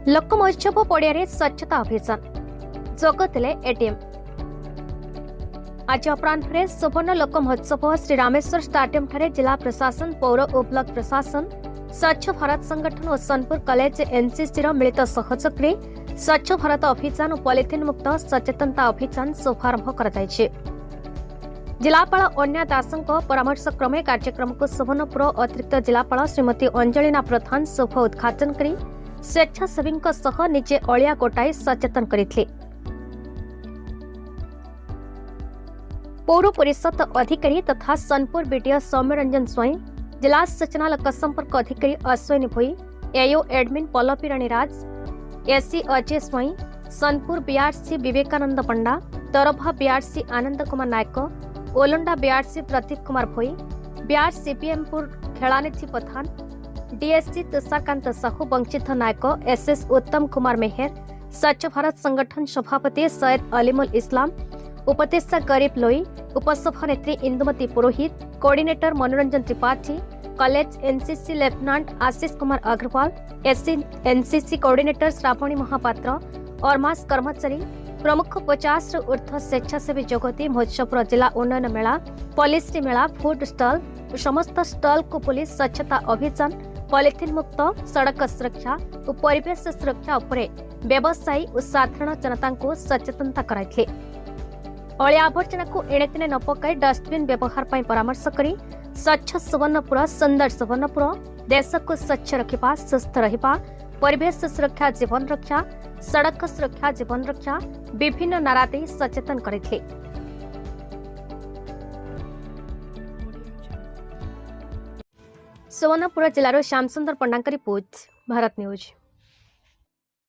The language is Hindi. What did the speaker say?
लोक महोत्सव पड़िया स्वच्छता अभियान जगते एटीएम। आज अपराह सुवर्ण लोक महोत्सव श्री रामेश्वर स्टाडियम ठारे जिला प्रशासन पौर और ब्लॉक प्रशासन स्वच्छ भारत संगठन और सोनपुर कॉलेज एनसीसी मिलित सहयोग में स्वच्छ भारत अभियान और पॉलिथिन मुक्त सचेतनता अभियान शुभारंभ कर जिलापाल अन्या दासों परामर्श क्रमे कार्यक्रम को सुवर्णपुर अतिरिक्त जिलापाल श्रीमती अंजलिना प्रधान शुभ उद्घाटन कर स्वेच्छासेवी निजे अलिया गोटाई सचेतन करथिले। पौर परिषद अधिकारी तथा सोनपुर बीडीओ सौम्यरंजन स्वाई, जिला सूचना लोक संपर्क अधिकारी अश्विनी भोई, एओ एडमिन पल्लवी राणी राज, एससी अजय स्वाई, सोनपुर बीआरसी विवेकानंद पंडा, तरभा बीआरसी आनंद कुमार नायक, ओलंडा बीआरसी प्रदीप कुमार भोई, बीआर सीपीएमपुर खेलानिधि पठान, डीएससी तुषारकांत साहू, वंचित नायक, एसएस उत्तम कुमार मेहर, स्वच्छ भारत संगठन सभापति सैयद अलीमुल इस्लाम, उपदेष्टा गरीब लोई, उपसभानेत्री इंदुमती पुरोहित, कोऑर्डिनेटर मनोरंजन Tripathi, college NCC lieutenant Ashish Kumar Agarwal, NCC coordinator Shravani Mahapatra और मास कर्मचारी प्रमुख 50 ऊर्ध्व स्वेच्छासेवी जगती महोत्सव जिला उन्नयन मेला, पॉलिसी मेला, फूड स्टॉल, समस्त स्टॉल को पुलिस स्वच्छता अभियान, पॉलिथिन मुक्त सड़क सुरक्षा और परिवेश सुरक्षा उपरे व्यवसायी और साधारण जनता को सचेतनता कराइथिले। अलिया आवर्जना को एणे तेणे न पकाई डस्टबिन व्यवहार पर परामर्श करी स्वच्छ सुवर्णपुर सुंदर सुवर्णपुर देश को स्वच्छ रखा, सुस्थ रहा, परिवेश सुरक्षा जीवन रक्षा, सड़क सुरक्षा जीवन रक्षा विभिन्न नारा दे सचेतन करथिले। सुवर्णपुर जिलार श्यामसुंदर पंडा रिपोर्ट, भारत न्यूज।